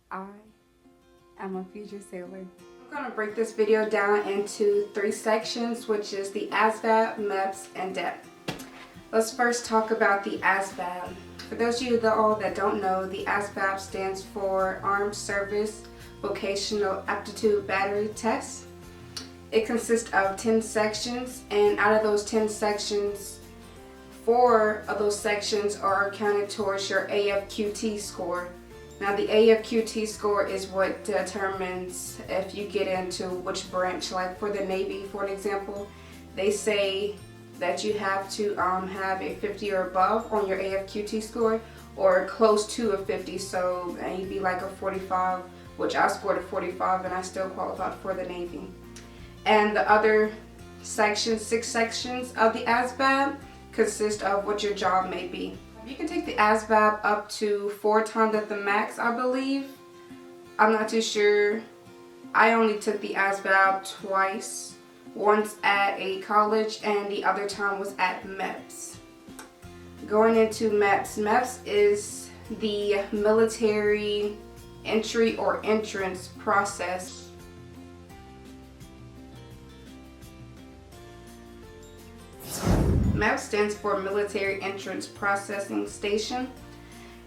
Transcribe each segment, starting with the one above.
I am a future sailor. I'm going to break this video down into 3 sections, which is the ASVAB, MEPS, and DEP. Let's first talk about the ASVAB. For those of you that don't know, the ASVAB stands for Armed Service Vocational Aptitude Battery Test. It consists of 10 sections, and out of those 10 sections, 4 of those sections are counted towards your AFQT score. Now the AFQT score is what determines if you get into which branch. Like for the Navy, for an example, they say that you have to have a 50 or above on your AFQT score, or close to a 50, so you'd be like a 45, which I scored a 45 and I still qualified for the Navy. And the other sections, 6 sections of the ASVAB, consist of what your job may be. You can take the ASVAB up to 4 times at the max, I believe. I'm not too sure. I only took the ASVAB twice. Once at a college and the other time was at MEPS. Going into MEPS. MEPS is the military entry or entrance process. MEPS stands for Military Entrance Processing Station.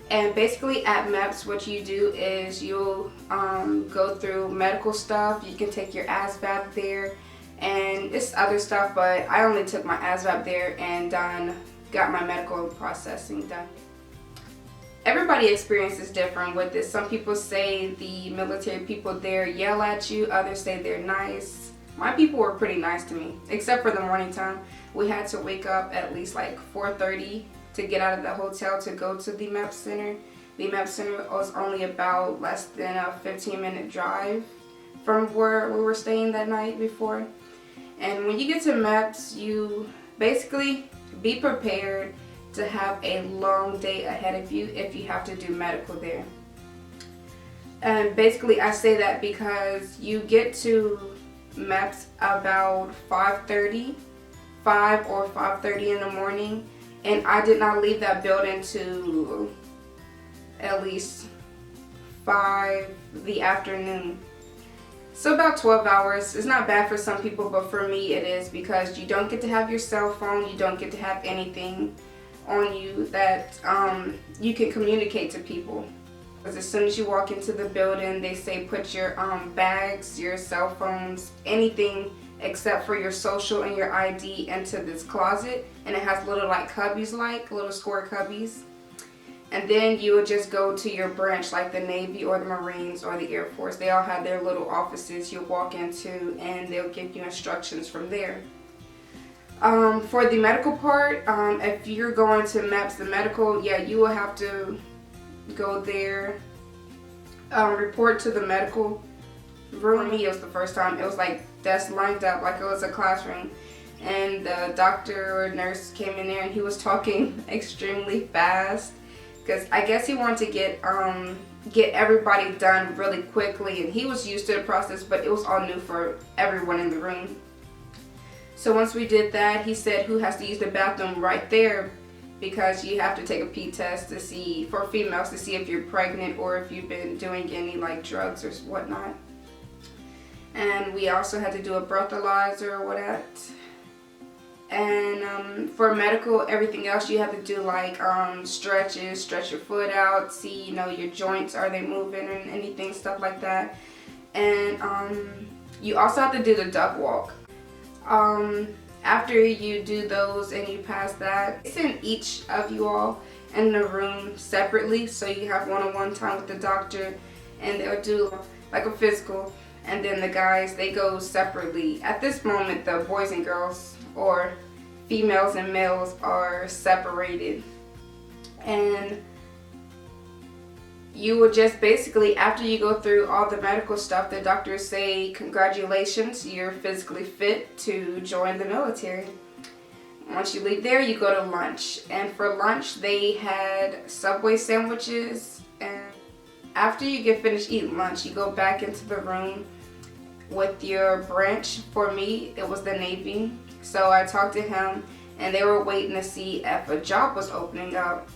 And basically at MEPS, what you do is you'll go through medical stuff. You can take your ASVAB there, and it's other stuff, but I only took my ASVAB there and got my medical processing done. Everybody experiences different with this. Some people say the military people there yell at you, others say they're nice. My people were pretty nice to me, except for the morning time. We had to wake up at least like 4:30 to get out of the hotel to go to the MEPS Center. The MEPS Center was only about less than a 15-minute drive from where we were staying that night before. And when you get to MEPS, you basically be prepared to have a long day ahead of you if you have to do medical there. And basically I say that because you get to MEPS about 5:30, 5 or 5:30 in the morning, and I did not leave that building to at least 5 the afternoon. So about 12 hours. It's not bad for some people, but for me it is, because you don't get to have your cell phone, you don't get to have anything on you that you can communicate to people. Because as soon as you walk into the building, they say put your bags, your cell phones, anything except for your social and your ID into this closet, and it has little like cubbies, like little square cubbies. And then you would just go to your branch, like the Navy or the Marines or the Air Force. They all have their little offices you walk into, and they'll give you instructions from there. For the medical part, if you're going to MEPS, the medical, yeah, you will have to go there, report to the medical room. For me, it was the first time. It was like desks lined up like it was a classroom, and the doctor or nurse came in there and he was talking extremely fast, because I guess he wanted to get everybody done really quickly, and he was used to the process, but it was all new for everyone in the room. So once we did that, he said who has to use the bathroom right there, because you have to take a pee test to see, for females, to see if you're pregnant or if you've been doing any like drugs or whatnot. And we also had to do a breathalyzer or whatnot. And for medical, everything else you have to do, like stretches, stretch your foot out, see, you know, your joints, are they moving and anything, stuff like that. And you also have to do the duck walk. After you do those and you pass that, they send each of you all in the room separately, so you have one-on-one time with the doctor, and they'll do like a physical. And then the guys, they go separately. At this moment, the boys and girls, or females and males, are separated. And you will just basically, after you go through all the medical stuff, the doctors say, congratulations, you're physically fit to join the military. Once you leave there, you go to lunch. And for lunch, they had Subway sandwiches. And after you get finished eating lunch, you go back into the room with your branch. For me, it was the Navy. So I talked to him, and they were waiting to see if a job was opening up.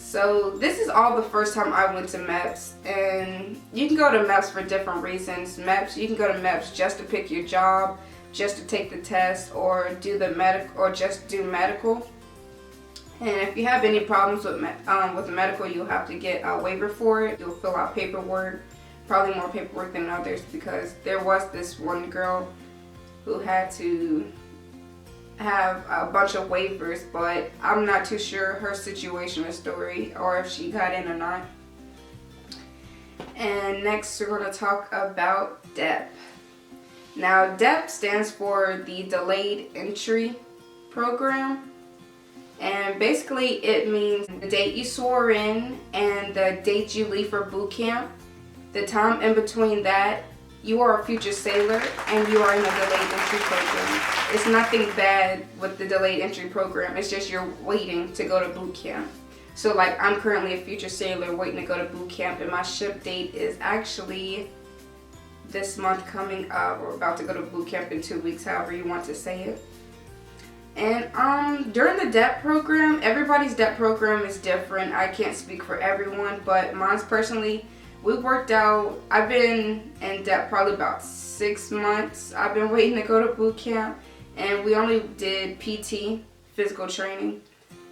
So this is all the first time I went to MEPS, and you can go to MEPS for different reasons. MEPS, you can go to MEPS just to pick your job, just to take the test, or do the medical, or just do medical. And if you have any problems with medical, you'll have to get a waiver for it. You'll fill out paperwork, probably more paperwork than others, because there was this one girl who had to have a bunch of waivers, but I'm not too sure her situation or story, or if she got in or not. And next we're going to talk about DEP. Now DEP stands for the Delayed Entry Program, and basically it means the date you swore in and the date you leave for boot camp. The time in between that, you are a future sailor and you are in a delayed entry program. It's nothing bad with the delayed entry program, it's just you're waiting to go to boot camp. So like, I'm currently a future sailor waiting to go to boot camp, and my ship date is actually this month coming up. We're about to go to boot camp in 2 weeks, however you want to say it. And during the DEP program, everybody's DEP program is different. I can't speak for everyone, but mine's personally, we worked out, I've been in DEP probably about 6 months. I've been waiting to go to boot camp, and we only did PT, physical training,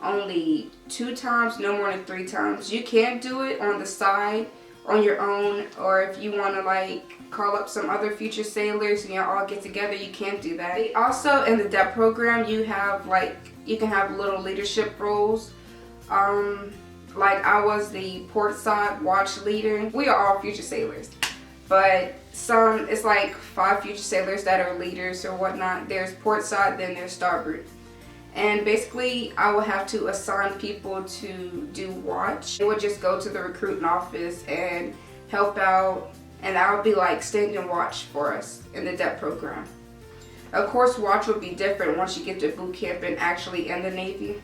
only 2 times, no more than 3 times. You can do it on the side, on your own, or if you want to like call up some other future sailors and you all get together, you can do that. Also in the DEP program, you have like, you can have little leadership roles. Like I was the port side watch leader. We are all future sailors, but some, it's like 5 future sailors that are leaders or whatnot. There's port side, then there's starboard. And basically I will have to assign people to do watch. They would just go to the recruiting office and help out, and I would be like standing watch for us in the DEP program. Of course, watch will be different once you get to boot camp and actually in the Navy.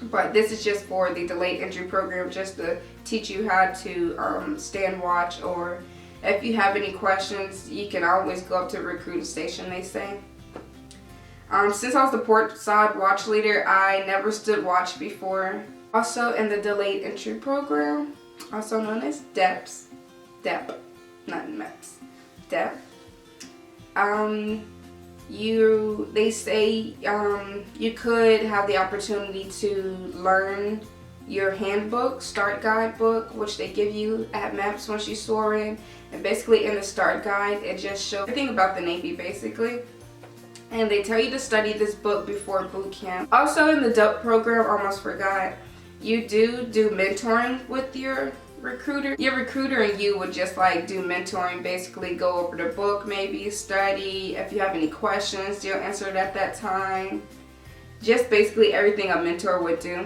But this is just for the delayed entry program, just to teach you how to stand watch, or if you have any questions, you can always go up to the recruiting station, they say. Since I was the port side watch leader, I never stood watch before. Also in the delayed entry program, also known as DEPS, DEP, not MEPS, DEP. They say you could have the opportunity to learn your handbook, start guide book, which they give you at MEPS once you soar in. And basically in the start guide, it just shows everything about the Navy basically. And they tell you to study this book before boot camp. Also in the DEP program, almost forgot, you do mentoring with your recruiter. Your recruiter and you would just like do mentoring, basically go over the book, maybe study. If you have any questions, they'll answer it at that time. Just basically everything a mentor would do.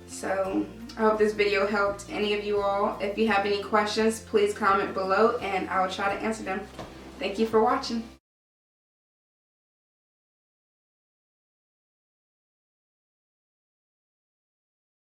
So I hope this video helped any of you all. If you have any questions, please comment below and I'll try to answer them. Thank you for watching.